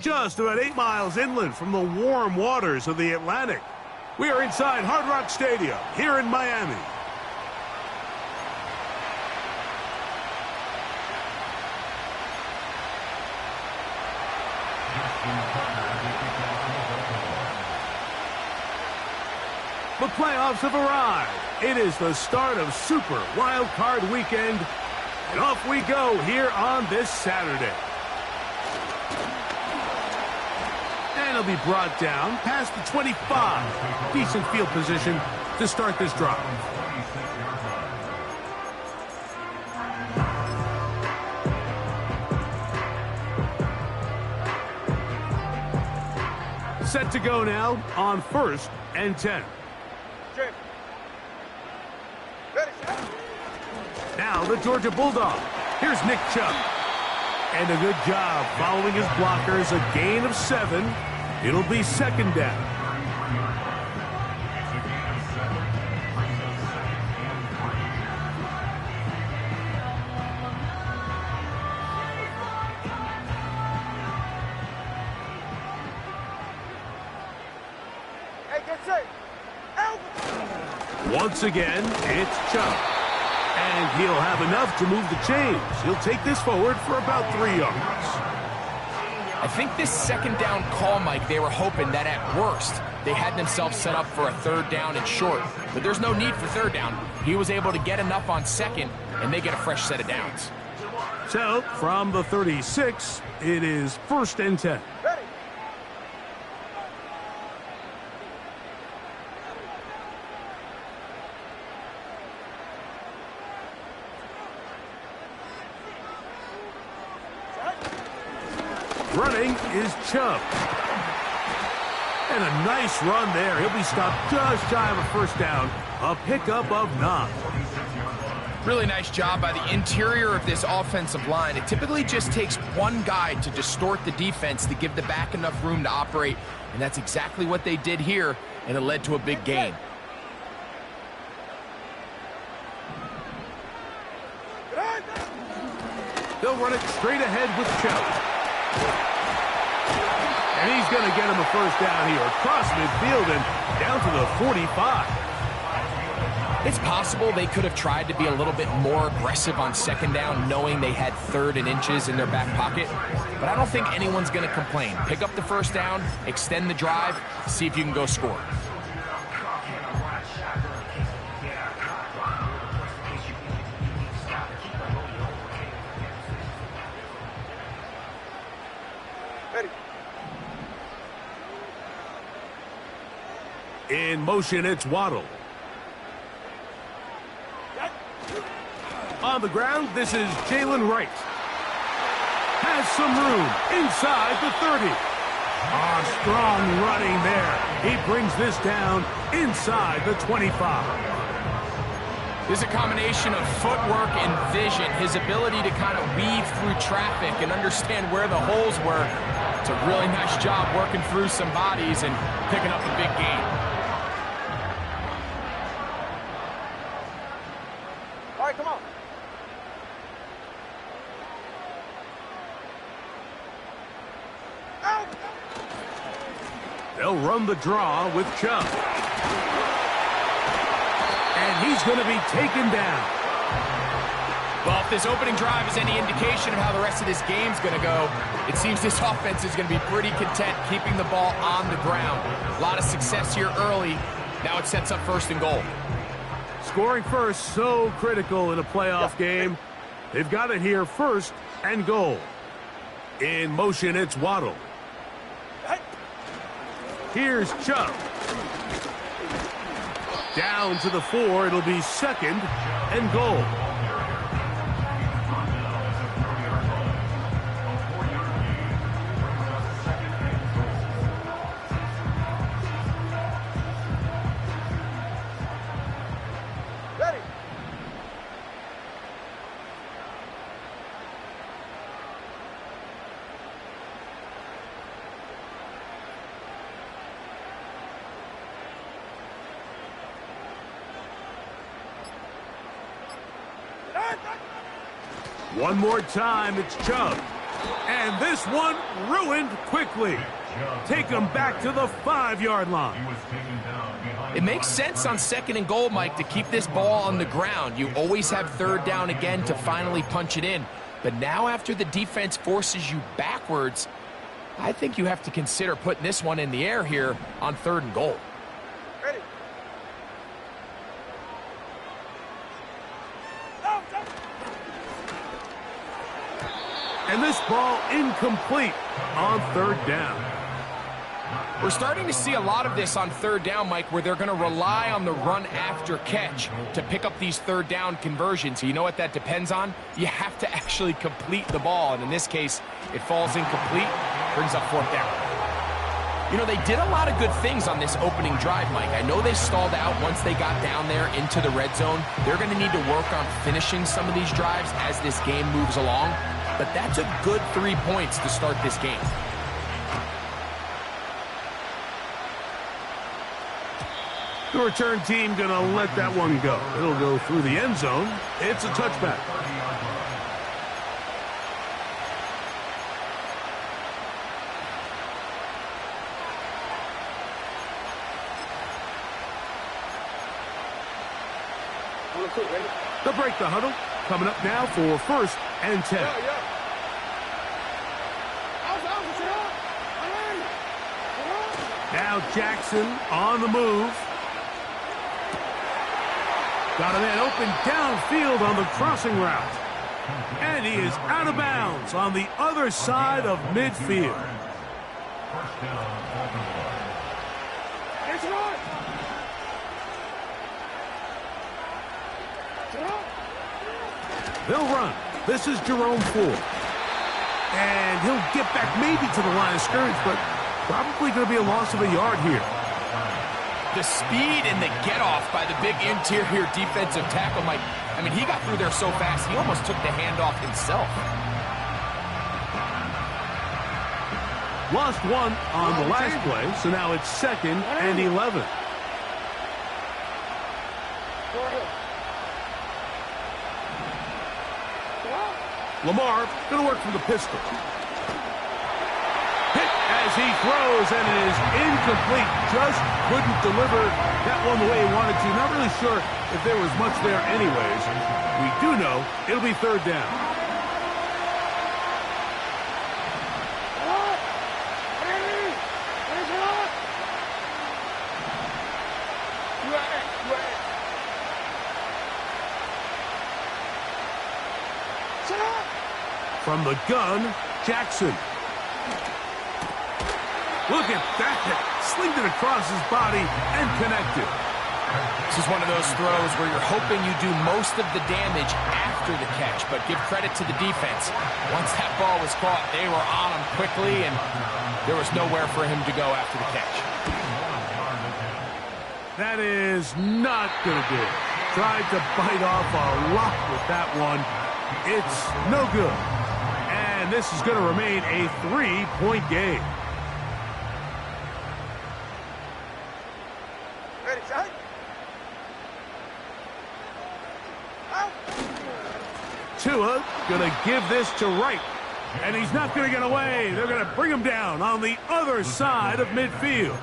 just about 8 miles inland from the warm waters of the Atlantic. We are inside Hard Rock Stadium here in Miami. The playoffs have arrived. It is the start of Super Wild Card Weekend, and off we go here on this Saturday. And it'll be brought down past the 25. Decent field position to start this drive. Set to go now on 1st and 10. Now the Georgia Bulldog. Here's Nick Chubb. And a good job following his blockers. A gain of 7. It'll be 2nd down. Once again, it's Chubb. And he'll have enough to move the chains. He'll take this forward for about 3 yards. I think this 2nd down call, Mike, they were hoping that at worst, they had themselves set up for a 3rd down and short. But there's no need for 3rd down. He was able to get enough on 2nd, and they get a fresh set of downs. So, from the 36, it is 1st and 10. Running is Chubb. And a nice run there. He'll be stopped just shy of a 1st down. A pickup of 9. Really nice job by the interior of this offensive line. It typically just takes one guy to distort the defense to give the back enough room to operate. And that's exactly what they did here, and it led to a big gain. They'll run it straight ahead with Chubb. And he's going to get him a 1st down here across midfield and down to the 45. It's possible they could have tried to be a little bit more aggressive on 2nd down, knowing they had 3rd and inches in their back pocket. But I don't think anyone's going to complain. Pick up the 1st down, extend the drive, see if you can go score. In motion, it's Waddle. On the ground, this is Jalen Wright. Has some room inside the 30. Strong running there. He brings this down inside the 25. There's a combination of footwork and vision. His ability to kind of weave through traffic and understand where the holes were. It's a really nice job working through some bodies and picking up a big gain. Come on. Out. They'll run the draw with Chubb. And he's going to be taken down. Well, if this opening drive is any indication of how the rest of this game's going to go, it seems this offense is going to be pretty content keeping the ball on the ground. A lot of success here early. Now it sets up 1st and goal. Scoring first, so critical in a playoff game. They've got it here 1st and goal. In motion, it's Waddle. Here's Chubb. Down to the 4, it'll be 2nd and goal. One more time, it's Chubb. And this one ruined quickly. Take him back to the 5-yard line. It makes sense on 2nd and goal, Mike, to keep this ball on the ground. You always have 3rd down again to finally punch it in. But now after the defense forces you backwards, I think you have to consider putting this one in the air here on 3rd and goal. Ready. And this ball incomplete on 3rd down. We're starting to see a lot of this on 3rd down, Mike, where they're going to rely on the run after catch to pick up these 3rd down conversions. You know what that depends on? You have to actually complete the ball, and in this case, it falls incomplete, brings up 4th down. You know, they did a lot of good things on this opening drive, Mike. I know they stalled out once they got down there into the red zone. They're going to need to work on finishing some of these drives as this game moves along, but that's a good 3 points to start this game. The return team going to let that one go. It'll go through the end zone. It's a touchback. They'll break the huddle. Coming up now for 1st and 10. Now Jackson on the move. Got a man open downfield on the crossing route. And he is out of bounds on the other side of midfield. They'll run. This is Jerome Ford. And he'll get back maybe to the line of scrimmage, but probably going to be a loss of a yard here. The speed and the get-off by the big interior defensive tackle, Mike. I mean, he got through there so fast, he almost took the handoff himself. Lost one on the last play, so now it's 2nd and 11. Lamar going to work from the pistol. Hit as he throws, and it is incomplete. Just couldn't deliver that one the way he wanted to. Not really sure if there was much there anyways. We do know it'll be 3rd down. From the gun, Jackson. Look at that. Slinged it across his body and connected. This is one of those throws where you're hoping you do most of the damage after the catch, but give credit to the defense. Once that ball was caught, they were on him quickly, and there was nowhere for him to go after the catch. That is not going to do it. Tried to bite off a lot with that one. It's no good. And this is going to remain a 3-point game. Ready, set. Tua going to give this to Wright. And he's not going to get away. They're going to bring him down on the other side of midfield.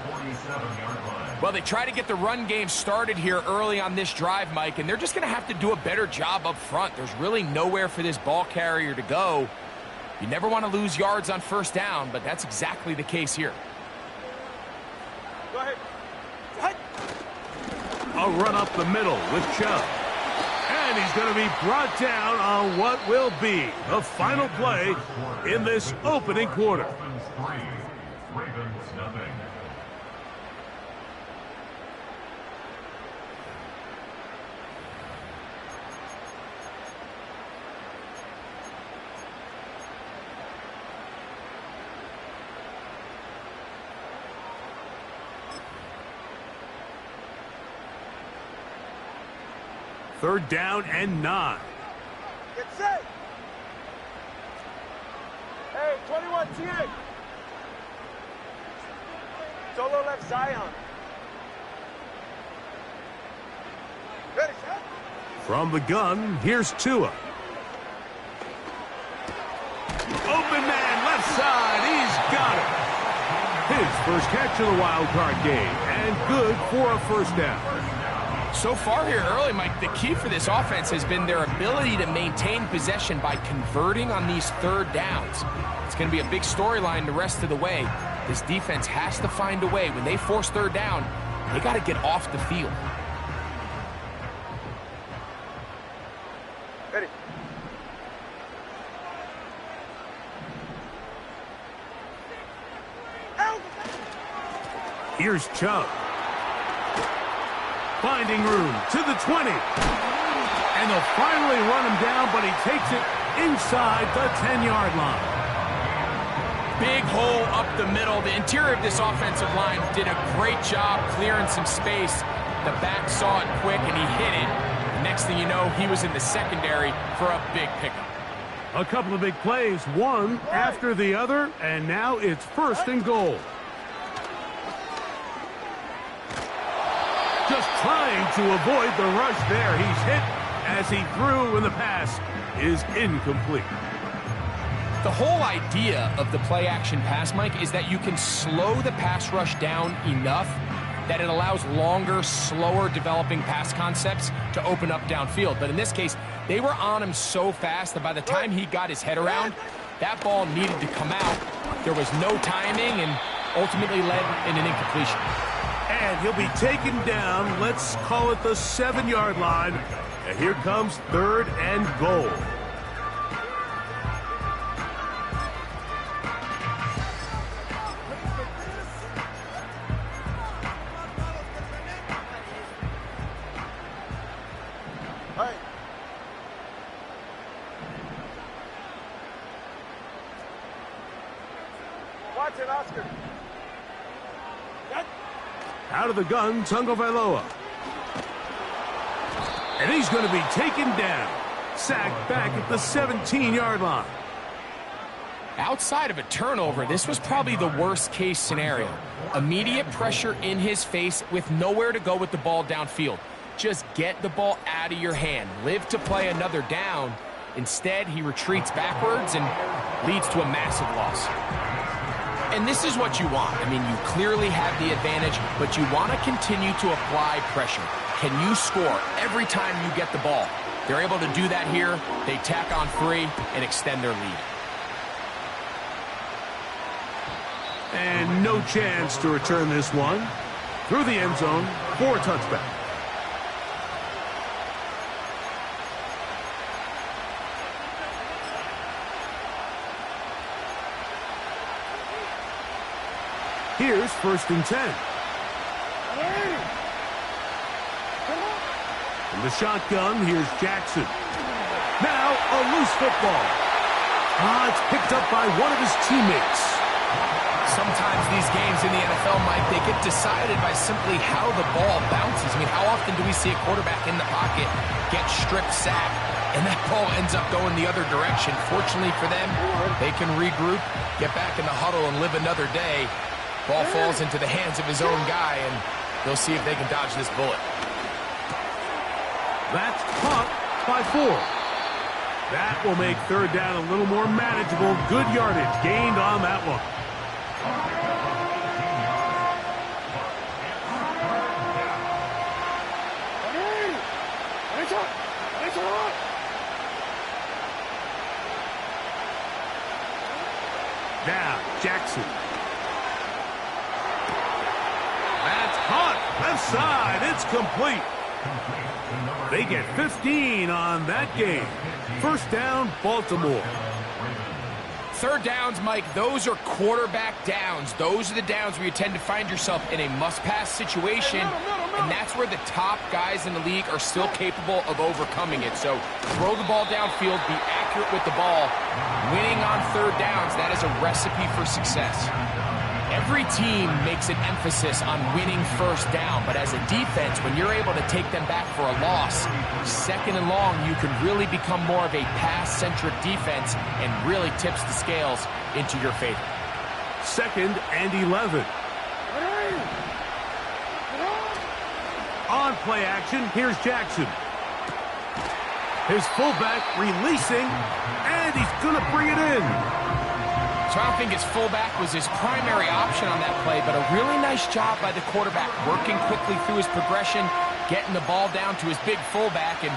Well, they try to get the run game started here early on this drive, Mike, and they're just going to have to do a better job up front. There's really nowhere for this ball carrier to go. You never want to lose yards on 1st down, but that's exactly the case here. Go ahead. A run up the middle with Chubb. And he's going to be brought down on what will be the final play in this opening quarter. Third down and 9. Get set. Hey, 21 TX. Solo left Zion. Ready, set. From the gun, here's Tua. Open first catch of the wild card game, and good for a first down. So far here early, Mike, the key for this offense has been their ability to maintain possession by converting on these third downs. It's going to be a big storyline the rest of the way. This defense has to find a way. When they force third down, they got to get off the field. Ready. Here's Chubb. Finding room to the 20. And they'll finally run him down, but he takes it inside the 10-yard line. Big hole up the middle. The interior of this offensive line did a great job clearing some space. The back saw it quick, and he hit it. Next thing you know, he was in the secondary for a big pickup. A couple of big plays, one after the other, and now it's first and goal. Just trying to avoid the rush there. He's hit as he threw, and the pass is incomplete. The whole idea of the play-action pass, Mike, is that you can slow the pass rush down enough that it allows longer, slower developing pass concepts to open up downfield. But in this case, they were on him so fast that by the time he got his head around, that ball needed to come out. There was no timing and ultimately led in an incompletion. And he'll be taken down, let's call it the 7-yard line. And here comes third and goal. Watch it, Oscar. Out of the gun, Tagovailoa. And he's going to be taken down. Sacked back at the 17-yard line. Outside of a turnover, this was probably the worst-case scenario. Immediate pressure in his face with nowhere to go with the ball downfield. Just get the ball out of your hand. Live to play another down. Instead, he retreats backwards and leads to a massive loss. And this is what you want. I mean, you clearly have the advantage, but you want to continue to apply pressure. Can you score every time you get the ball? They're able to do that here. They tack on 3 and extend their lead. And no chance to return this one. Through the end zone for a touchback. Here's first and 10. In the shotgun, here's Jackson. Now a loose football. It's picked up by one of his teammates. Sometimes these games in the NFL, Mike, they get decided by simply how the ball bounces. I mean, how often do we see a quarterback in the pocket get strip sacked, and that ball ends up going the other direction? Fortunately for them, they can regroup, get back in the huddle, and live another day. Ball falls into the hands of his own guy, and they'll see if they can dodge this bullet. That's caught by 4. That will make third down a little more manageable. Good yardage gained on that one. Now, Jackson. That's caught. Left side. It's complete. They get 15 on that game. First down, Baltimore. Third downs, Mike, those are quarterback downs. Those are the downs where you tend to find yourself in a must-pass situation, and that's where the top guys in the league are still capable of overcoming it. So throw the ball downfield, be accurate with the ball. Winning on third downs, that is a recipe for success. Every team makes an emphasis on winning first down, but as a defense, when you're able to take them back for a loss, second and long, you can really become more of a pass-centric defense and really tips the scales into your favor. Second and 11. On play action, here's Jackson. His fullback releasing, and he's going to bring it in. So I don't think his fullback was his primary option on that play, but a really nice job by the quarterback, working quickly through his progression, getting the ball down to his big fullback, and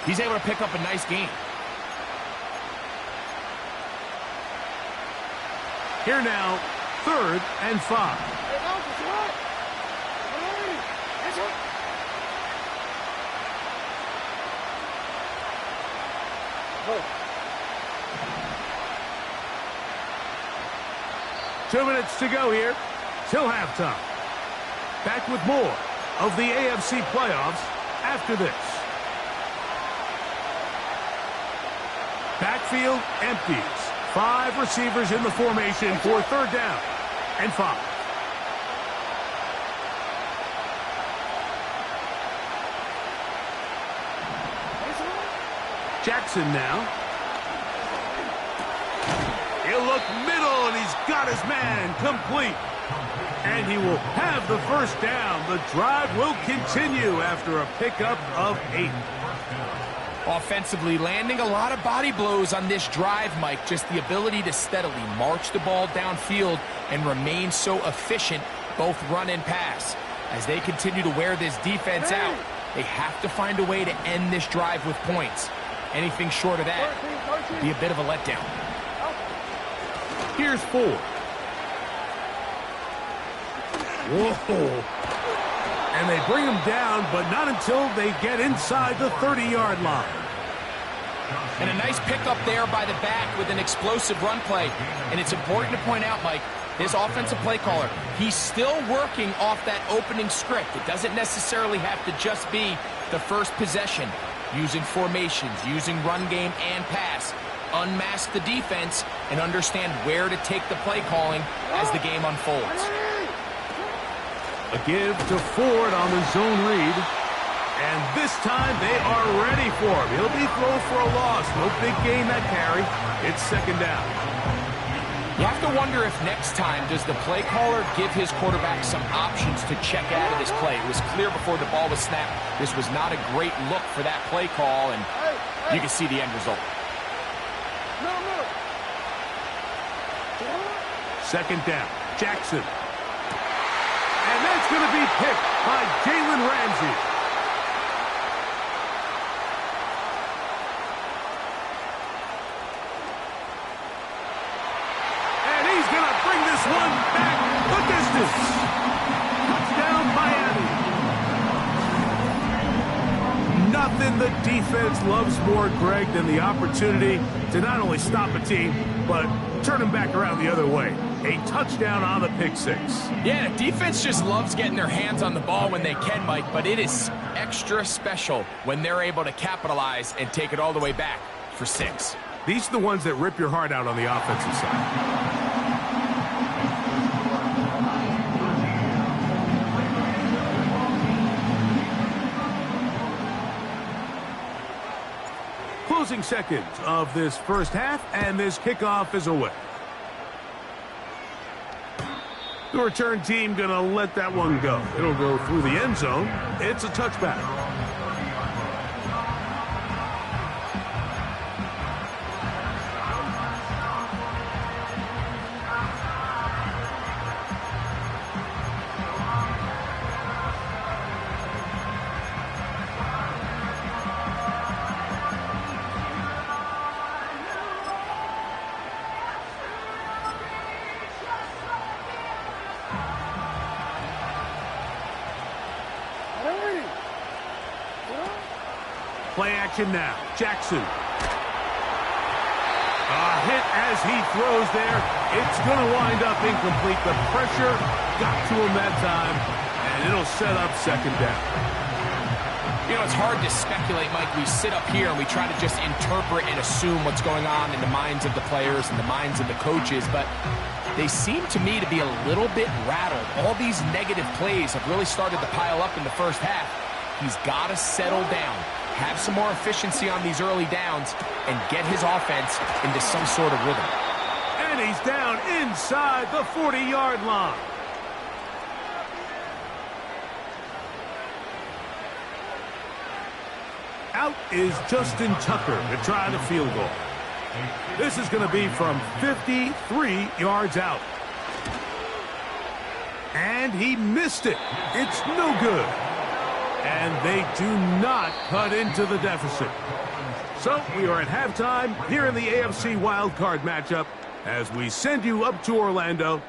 he's able to pick up a nice gain. Here now, 3rd and 5. Two minutes to go here till halftime. Back with more of the AFC playoffs after this. Backfield empties. 5 receivers in the formation for 3rd down and 5. Jackson now. He'll look middle, and he's got his man complete. And he will have the 1st down. The drive will continue after a pickup of 8. Offensively, landing a lot of body blows on this drive, Mike. Just the ability to steadily march the ball downfield and remain so efficient, both run and pass. As they continue to wear this defense out, they have to find a way to end this drive with points. Anything short of that would be a bit of a letdown. Here's 4. Whoa. And they bring him down, but not until they get inside the 30-yard line. And a nice pickup there by the back with an explosive run play. And it's important to point out, Mike, this offensive play caller, he's still working off that opening script. It doesn't necessarily have to just be the first possession. Using formations, using run game and pass. Unmask the defense and understand where to take the play calling as the game unfolds. A give to Ford on the zone read. And this time they are ready for him. He'll be thrown for a loss. No big gain that carry. It's 2nd down. You have to wonder if next time does the play caller give his quarterback some options to check out of this play. It was clear before the ball was snapped. This was not a great look for that play call, and you can see the end result. 2nd down. Jackson. And that's going to be picked by Jalen Ramsey. And he's going to bring this one back the distance. Touchdown, Miami. Nothing the defense loves more, Greg, than the opportunity to not only stop a team, but turn them back around the other way. A touchdown on the pick 6. Yeah, the defense just loves getting their hands on the ball when they can, Mike, but it is extra special when they're able to capitalize and take it all the way back for 6. These are the ones that rip your heart out on the offensive side. Closing seconds of this first half, and this kickoff is away. The return team going to let that one go. It'll go through the end zone. It's a touchback. Play action now. Jackson. A hit as he throws there. It's going to wind up incomplete. The pressure got to him that time, and it'll set up 2nd down. You know, it's hard to speculate, Mike. We sit up here and we try to just interpret and assume what's going on in the minds of the players and the minds of the coaches, but they seem to me to be a little bit rattled. All these negative plays have really started to pile up in the first half. He's got to settle down, have some more efficiency on these early downs, and get his offense into some sort of rhythm. And he's down inside the 40-yard line. Out is Justin Tucker to try the field goal. This is going to be from 53 yards out. And he missed it. It's no good. And they do not cut into the deficit. So we are at halftime here in the AFC wildcard matchup as we send you up to Orlando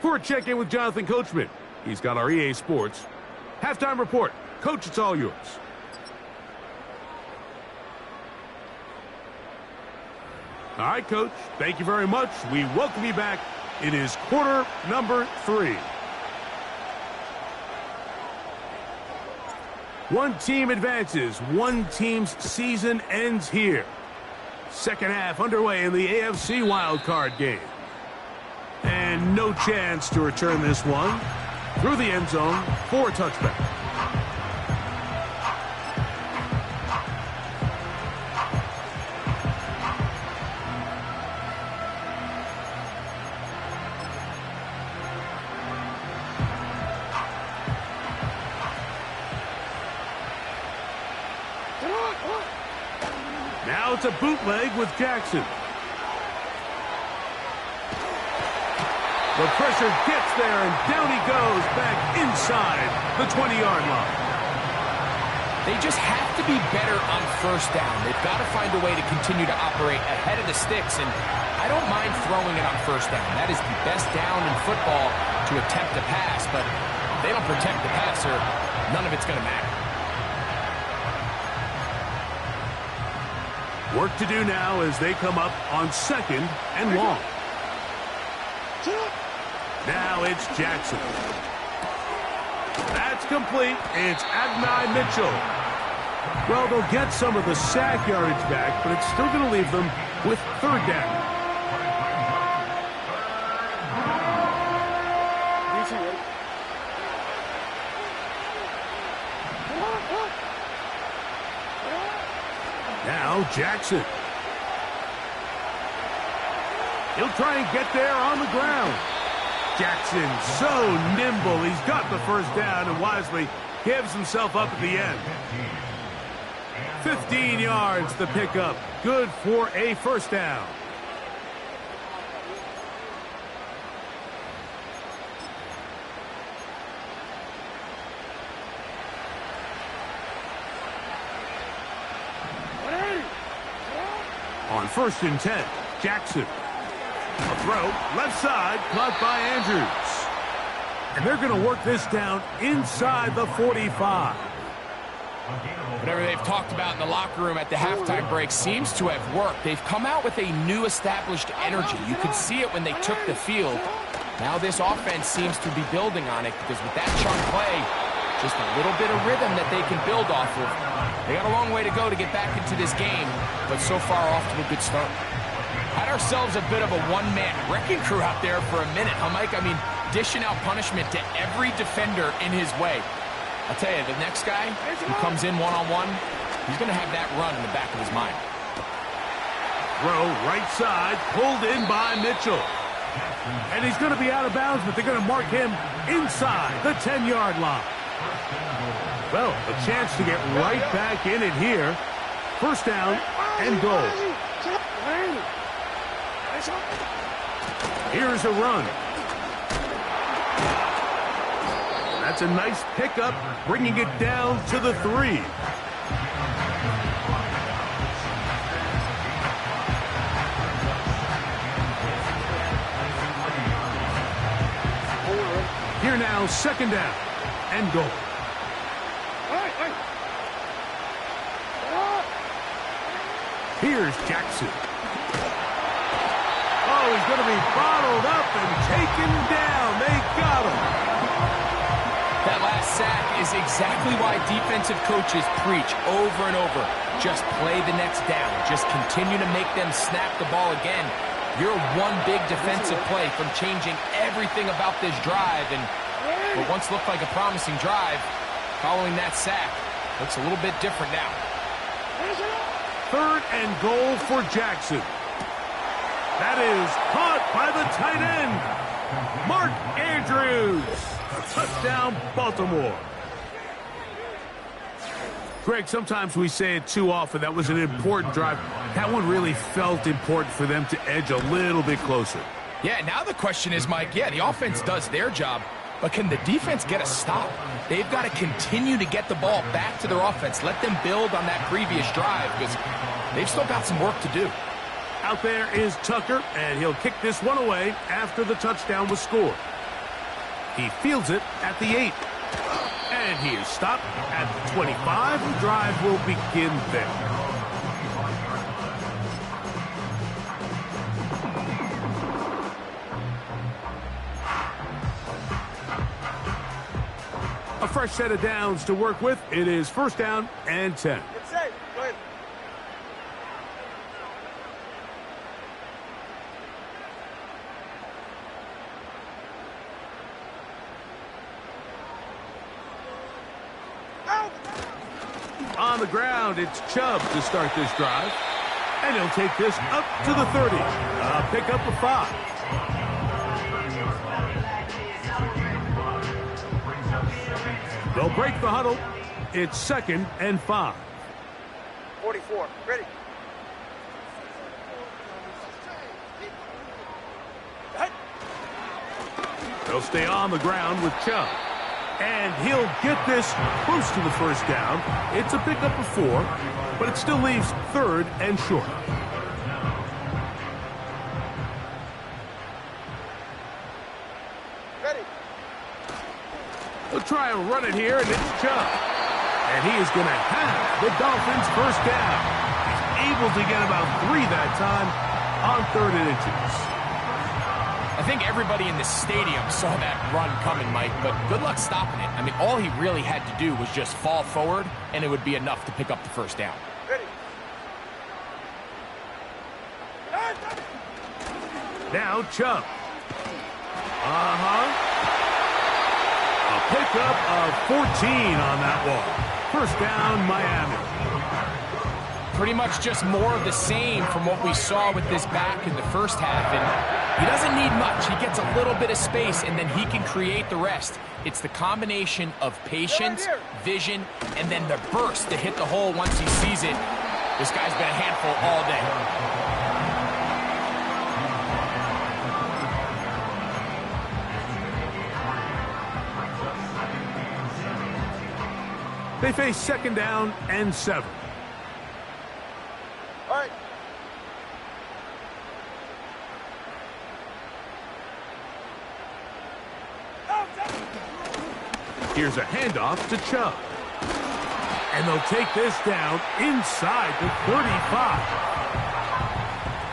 for a check-in with Jonathan Coachman. He's got our EA Sports halftime report. Coach, it's all yours. All right, Coach. Thank you very much. We welcome you back. It is quarter number 3. One team advances. One team's season ends here. Second half underway in the AFC wildcard game. And no chance to return this one through the end zone for a touchback. Now it's a bootleg with Jackson. The pressure gets there, and down he goes back inside the 20-yard line. They just have to be better on first down. They've got to find a way to continue to operate ahead of the sticks, and I don't mind throwing it on first down. That is the best down in football to attempt a pass, but if they don't protect the passer, none of it's going to matter. Work to do now as they come up on 2nd and long. Now it's Jackson. That's complete. It's Adonai Mitchell. Well, they'll get some of the sack yardage back, but it's still going to leave them with 3rd down. Now Jackson. He'll try and get there on the ground. Jackson so nimble. He's got the first down and wisely gives himself up at the end. 15 yards the pickup. Good for a first down. On 1st and 10, Jackson. A throw, left side, caught by Andrews. And they're going to work this down inside the 45. Whatever they've talked about in the locker room at the halftime break seems to have worked. They've come out with a new established energy. You could see it when they took the field. Now this offense seems to be building on it because with that chunk play, just a little bit of rhythm that they can build off of. They got a long way to go to get back into this game, but so far off to a good start. Had ourselves a bit of a one-man wrecking crew out there for a minute, huh, Mike? I mean, dishing out punishment to every defender in his way. I'll tell you, the next guy who comes in one-on-one, he's going to have that run in the back of his mind. Throw right side, pulled in by Mitchell. And he's going to be out of bounds, but they're going to mark him inside the 10-yard line. Well, a chance to get right back in it here. First down and goal. Here's a run. That's a nice pickup, bringing it down to the 3. Here now, 2nd down and goal. Here's Jackson. Oh, he's going to be bottled up and taken down. They got him. That last sack is exactly why defensive coaches preach over and over. Just play the next down. Just continue to make them snap the ball again. You're one big defensive play from changing everything about this drive. And what once looked like a promising drive, following that sack, looks a little bit different now. 3rd and goal for Jackson. That is caught by the tight end, Mark Andrews. Touchdown, Baltimore. Greg, sometimes we say it too often. That was an important drive. That one really felt important for them to edge a little bit closer. Yeah, now the question is, Mike, yeah, the offense does their job, but can the defense get a stop? They've got to continue to get the ball back to their offense. Let them build on that previous drive because they've still got some work to do. Out there is Tucker, and he'll kick this one away after the touchdown was scored. He fields it at the 8. And he is stopped at the 25. The drive will begin there. A fresh set of downs to work with. It is first down and 10. Get safe. Go ahead. Out. On the ground, it's Chubb to start this drive. And he'll take this up to the 30. A pickup of 5. They'll break the huddle. It's second and 5. 44. Ready. They'll stay on the ground with Chubb. And he'll get this close to the first down. It's a pickup of 4, but it still leaves third and short. Ready. They'll try and run it here, and it's Chubb. And he is going to have the Dolphins' first down. He's able to get about 3 that time on 3rd and inches. I think everybody in the stadium saw that run coming, Mike, but good luck stopping it. I mean, all he really had to do was just fall forward, and it would be enough to pick up the first down. Ready. Now Chubb. A pickup of 14 on that one. First down, Miami. Pretty much just more of the same from what we saw with this back in the first half. And he doesn't need much. He gets a little bit of space, and then he can create the rest. It's the combination of patience, vision, and then the burst to hit the hole once he sees it. This guy's been a handful all day. They face second down and 7. All right. Here's a handoff to Chubb. And they'll take this down inside the 35.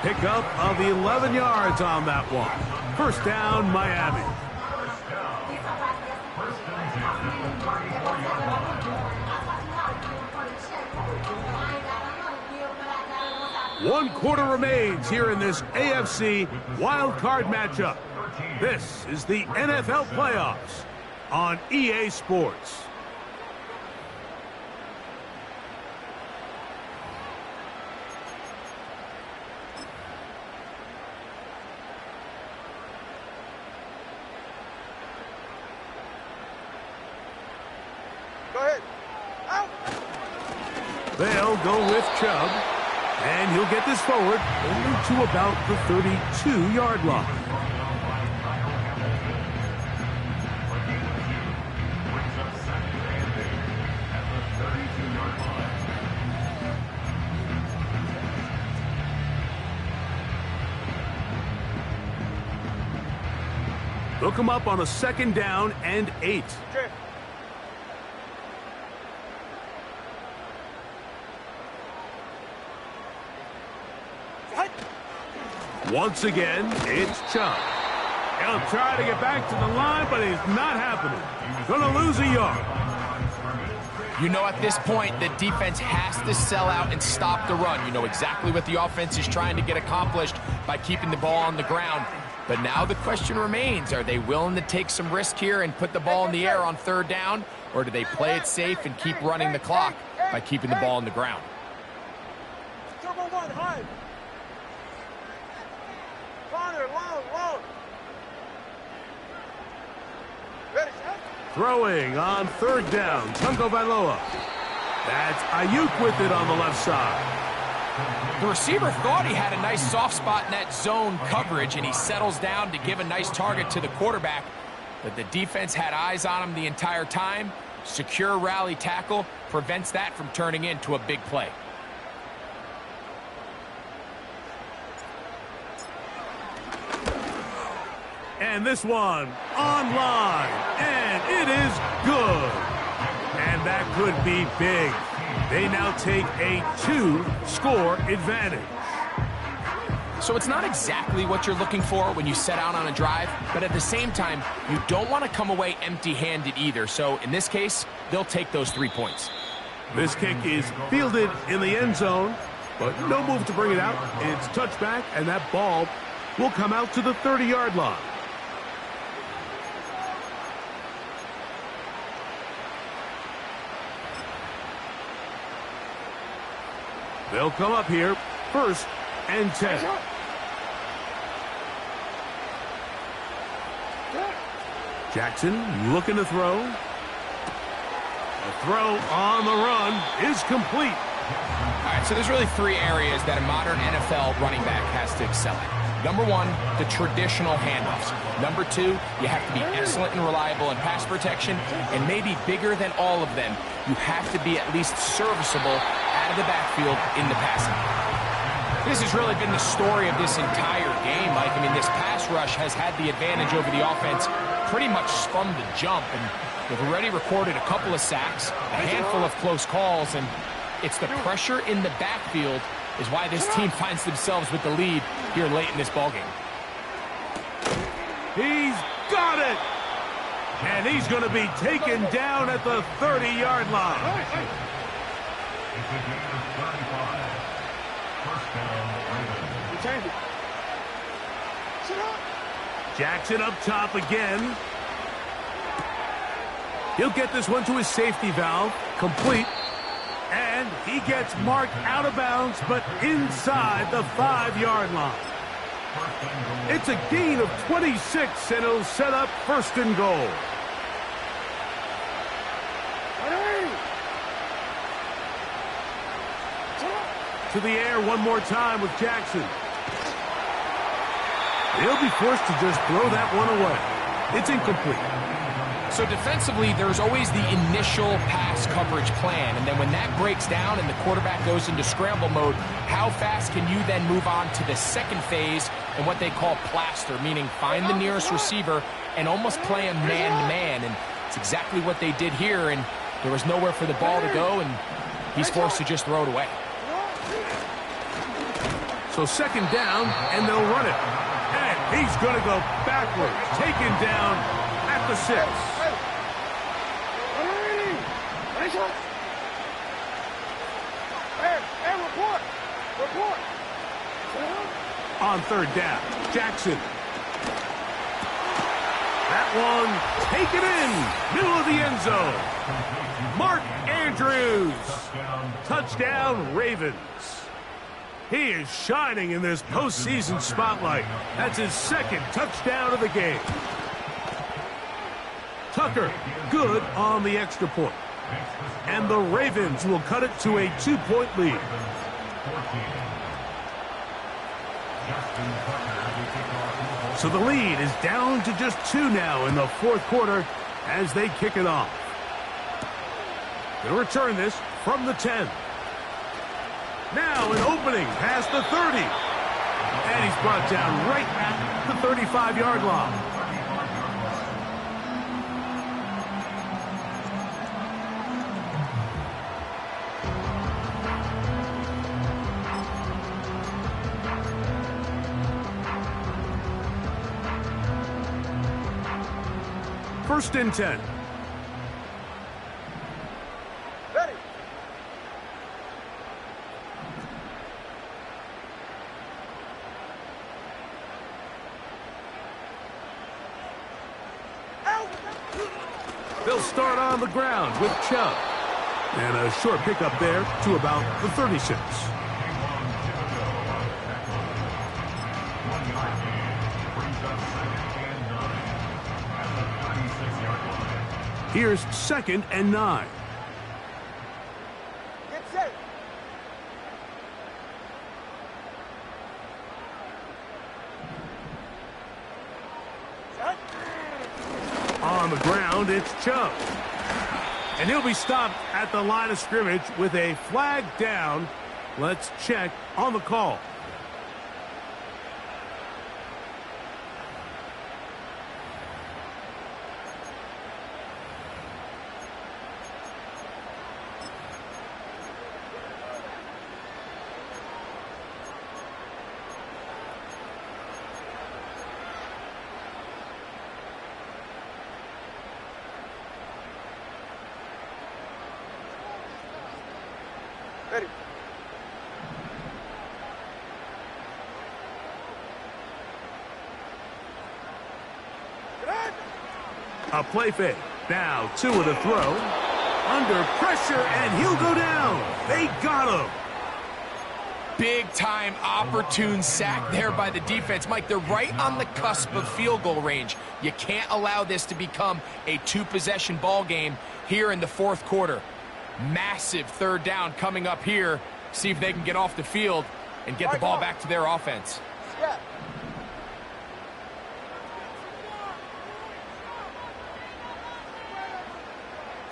Pickup of 11 yards on that one. First down, Miami. One quarter remains here in this AFC wild card matchup. This is the NFL playoffs on EA Sports. Go ahead. Out. They'll go with Chubb. And he'll get this forward only to about the 32-yard line. They'll come up on a second down and 8. Okay. Once again, it's Chubb. He'll try to get back to the line, but it's not happening. Gonna lose a yard. You know, at this point, the defense has to sell out and stop the run. You know exactly what the offense is trying to get accomplished by keeping the ball on the ground. But now the question remains, are they willing to take some risk here and put the ball in the air on 3rd down? Or do they play it safe and keep running the clock by keeping the ball on the ground? Turbo 1, high. Corner, long. Ready, set. Throwing on 3rd down, Tagovailoa. That's Ayuk with it on the left side. The receiver thought he had a nice soft spot in that zone coverage, and he settles down to give a nice target to the quarterback. But the defense had eyes on him the entire time. Secure rally tackle prevents that from turning into a big play. And this one online, and it is good. And that could be big. They now take a 2-score advantage. So it's not exactly what you're looking for when you set out on a drive, but at the same time, you don't want to come away empty-handed either. So in this case, they'll take those 3 points. This kick is fielded in the end zone, but no move to bring it out. It's touchback, and that ball will come out to the 30-yard line. They'll come up here, 1st and 10. Jackson looking to throw. The throw on the run is complete. All right, so there's really 3 areas that a modern NFL running back has to excel at. Number 1, the traditional handoffs. Number 2, you have to be excellent and reliable in pass protection. And maybe bigger than all of them, you have to be at least serviceable out of the backfield in the passing. This has really been the story of this entire game, Mike. I mean, this pass rush has had the advantage over the offense pretty much from the jump. And they've already recorded a couple of sacks, a handful of close calls, and it's the pressure in the backfield is why this team finds themselves with the lead here late in this ballgame. He's got it! And he's going to be taken down at the 30-yard line. Jackson up top again. He'll get this one to his safety valve. Complete. And he gets marked out of bounds, but inside the 5-yard line. It's a gain of 26, and it'll set up 1st and goal. To the air one more time with Jackson. He'll be forced to just throw that one away. It's incomplete. So defensively, there's always the initial pass coverage plan, and then when that breaks down and the quarterback goes into scramble mode, how fast can you then move on to the second phase and what they call plaster, meaning find the nearest receiver and almost play him man-to-man, and it's exactly what they did here, and there was nowhere for the ball to go, and he's forced to just throw it away. So 2nd down, and they'll run it. And he's going to go backwards, taken down at the 6. On 3rd down, Jackson. That one taken in, middle of the end zone. Mark Andrews. Touchdown, Ravens. He is shining in this postseason spotlight. That's his 2nd touchdown of the game. Tucker, good on the extra point. And the Ravens will cut it to a 2-point lead. So the lead is down to just 2 now in the 4th quarter as they kick it off. They'll return this from the 10. Now an opening past the 30. And he's brought down right at the 35-yard line. First and 10. Ready. Out. They'll start on the ground with Chubb. And a short pickup there to about the 36. Here's 2nd and 9. On the ground, it's Chubb. And he'll be stopped at the line of scrimmage with a flag down. Let's check on the call. Ready. A play fake. Now two of the throw. Under pressure, and he'll go down. They got him. Big time opportune sack there by the defense. Mike, they're right on the cusp of field goal range. You can't allow this to become a two-possession ball game here in the fourth quarter. Massive third down coming up here. See if they can get off the field and get the ball back to their offense. Yeah.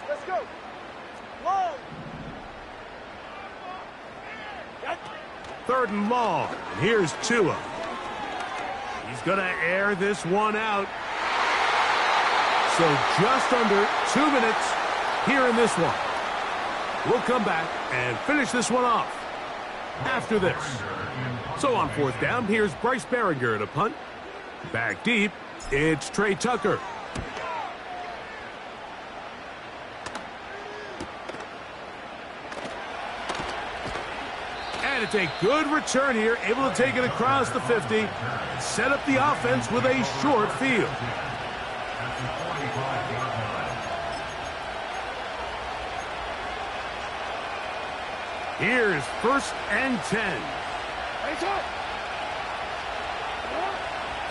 Let's go. Long. Third and long. And here's Tua. He's going to air this one out. So just under 2 minutes here in this one. We'll come back and finish this one off after this. So on fourth down, here's Bryce Baringer to punt. Back deep, it's Trey Tucker. And it's a good return here, able to take it across the 50, set up the offense with a short field. Here's 1st and 10.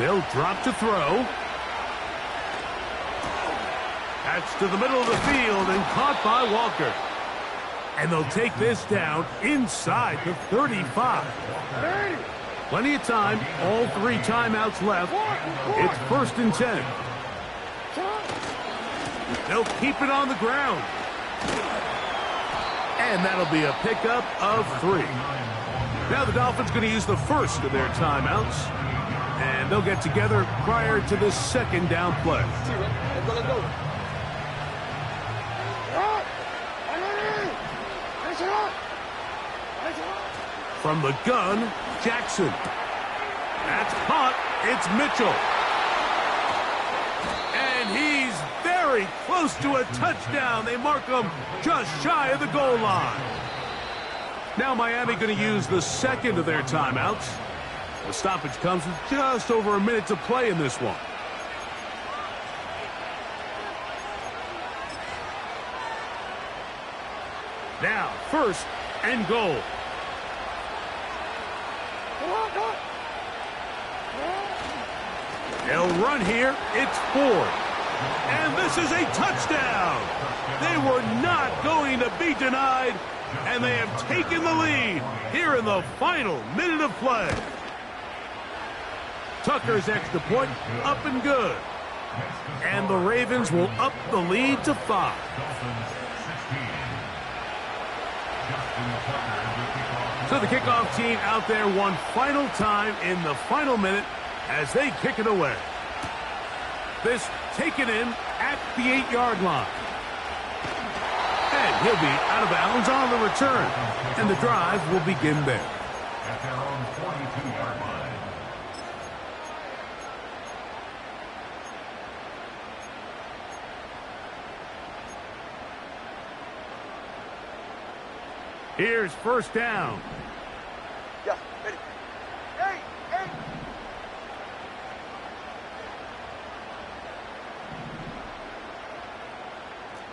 They'll drop to throw. That's to the middle of the field and caught by Walker. And they'll take this down inside the 35. Plenty of time, all 3 timeouts left. It's 1st and 10. They'll keep it on the ground. And that'll be a pickup of 3. Now the Dolphins going to use the first of their timeouts. And they'll get together prior to the second down play. From the gun, Jackson. That's caught. It's Mitchell. And he's very close to a touchdown. They mark him just shy of the goal line. Now Miami going to use the second of their timeouts. The stoppage comes with just over a minute to play in this one. Now, 1st and goal. They'll run here. It's 4. And this is a touchdown. They were not going to be denied, and they have taken the lead here in the final minute of play. Tucker's extra point up and good. And the Ravens will up the lead to 5. So the kickoff team out there one final time in the final minute as they kick it away. This taken in at the 8-yard line. And he'll be out of bounds on the return. And the drive will begin there. At their own 42-yard line. Here's 1st down. Yeah, ready. Hey, hey.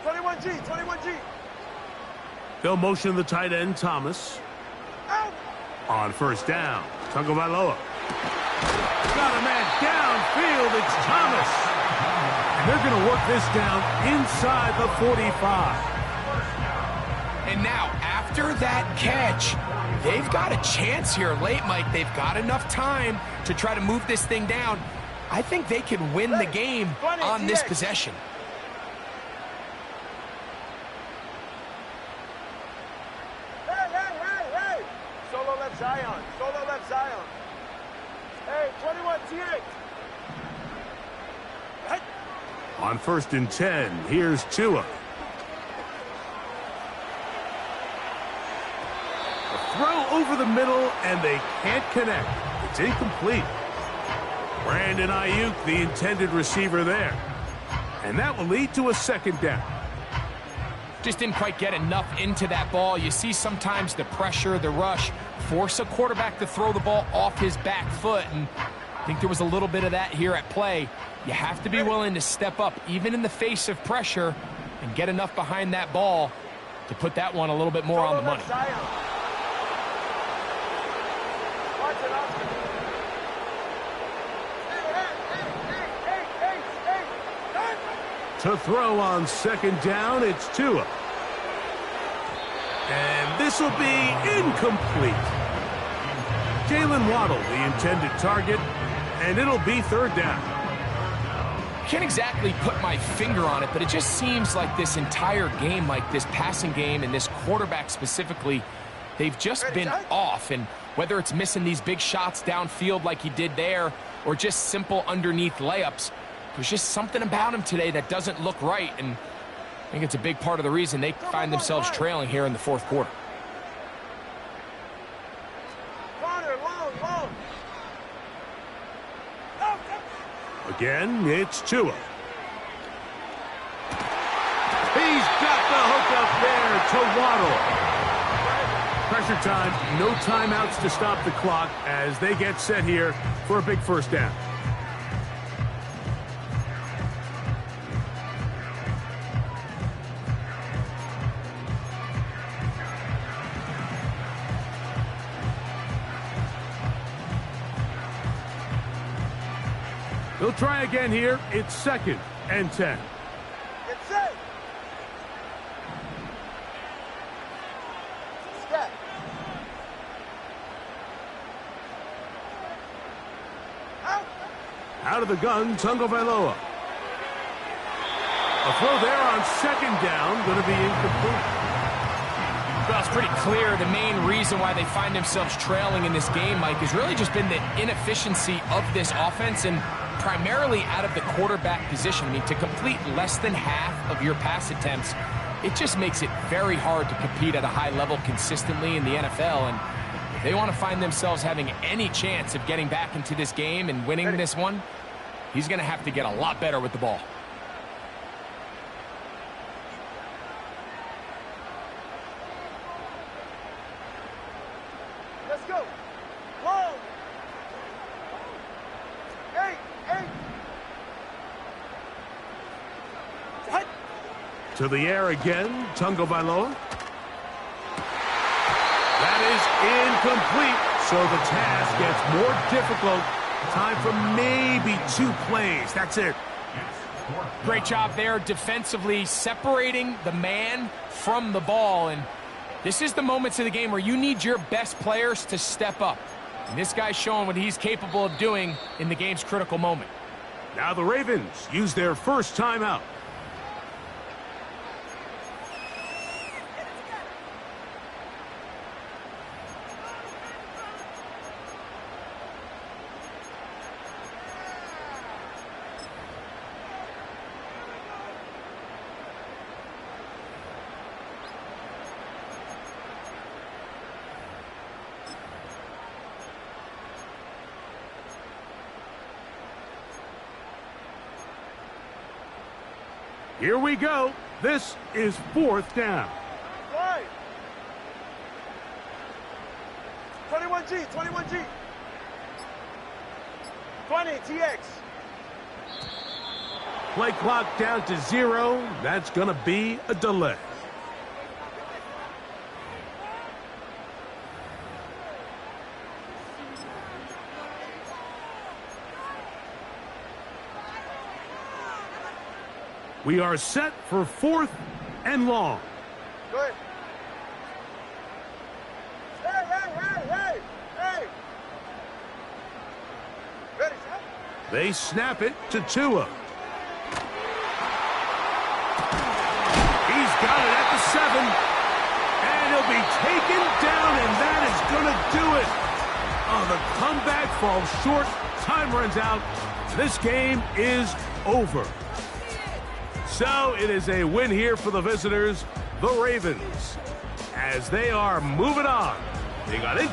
21G. They'll motion the tight end, Thomas. Out. On 1st down, Tagovailoa. Got a man downfield, it's Thomas. And they're going to work this down inside the 45. And now, after that catch, they've got a chance here late, Mike. They've got enough time to try to move this thing down. I think they can win the game on this possession. Zion. Solo left Zion. Hey, 21 T8. Hey. On 1st and 10, here's Tua. A throw over the middle, and they can't connect. It's incomplete. Brandon Ayuk, the intended receiver there. And that will lead to a 2nd down. Just didn't quite get enough into that ball. You see sometimes the pressure, the rush, force a quarterback to throw the ball off his back foot, and I think there was a little bit of that here at play. You have to be willing to step up, even in the face of pressure, and get enough behind that ball to put that one a little bit more on the money. To throw on 2nd down, it's Tua. And this will be incomplete. Jalen Waddle, the intended target, and it'll be 3rd down. Can't exactly put my finger on it, but it just seems like this entire game, like this passing game and this quarterback specifically, they've just been off. And whether it's missing these big shots downfield like he did there, or just simple underneath layups, there's just something about him today that doesn't look right, and I think it's a big part of the reason they find themselves trailing here in the 4th quarter. Again, it's Tua. He's got the hook up there to Waddle. Pressure time, no timeouts to stop the clock as they get set here for a big 1st down. They'll try again here. It's 2nd and 10. Get set. Step. Out of the gun, Tagovailoa. A throw there on 2nd down, going to be incomplete. Well, it's pretty clear the main reason why they find themselves trailing in this game, Mike, has really just been the inefficiency of this offense and primarily out of the quarterback position. I mean, to complete less than half of your pass attempts, it just makes it very hard to compete at a high level consistently in the NFL. And if they want to find themselves having any chance of getting back into this game and winning this one, he's going to have to get a lot better with the ball. Let's go. Long. Eight. To the air again, Tagovailoa. That is incomplete, so the task gets more difficult. Time for maybe 2 plays. That's it. Great job there defensively, separating the man from the ball. And this is the moments of the game where you need your best players to step up. And this guy's showing what he's capable of doing in the game's critical moment. Now the Ravens use their first timeout. Here we go. This is 4th down. Right. 21G. 20 TX. Play clock down to 0. That's going to be a delay. We are set for 4th and long. Go ahead. Hey. Ready, Sam? They snap it to Tua. He's got it at the 7. And he'll be taken down, and that is going to do it. Oh, the comeback falls short. Time runs out. This game is over. So it is a win here for the visitors, the Ravens, as they are moving on. They got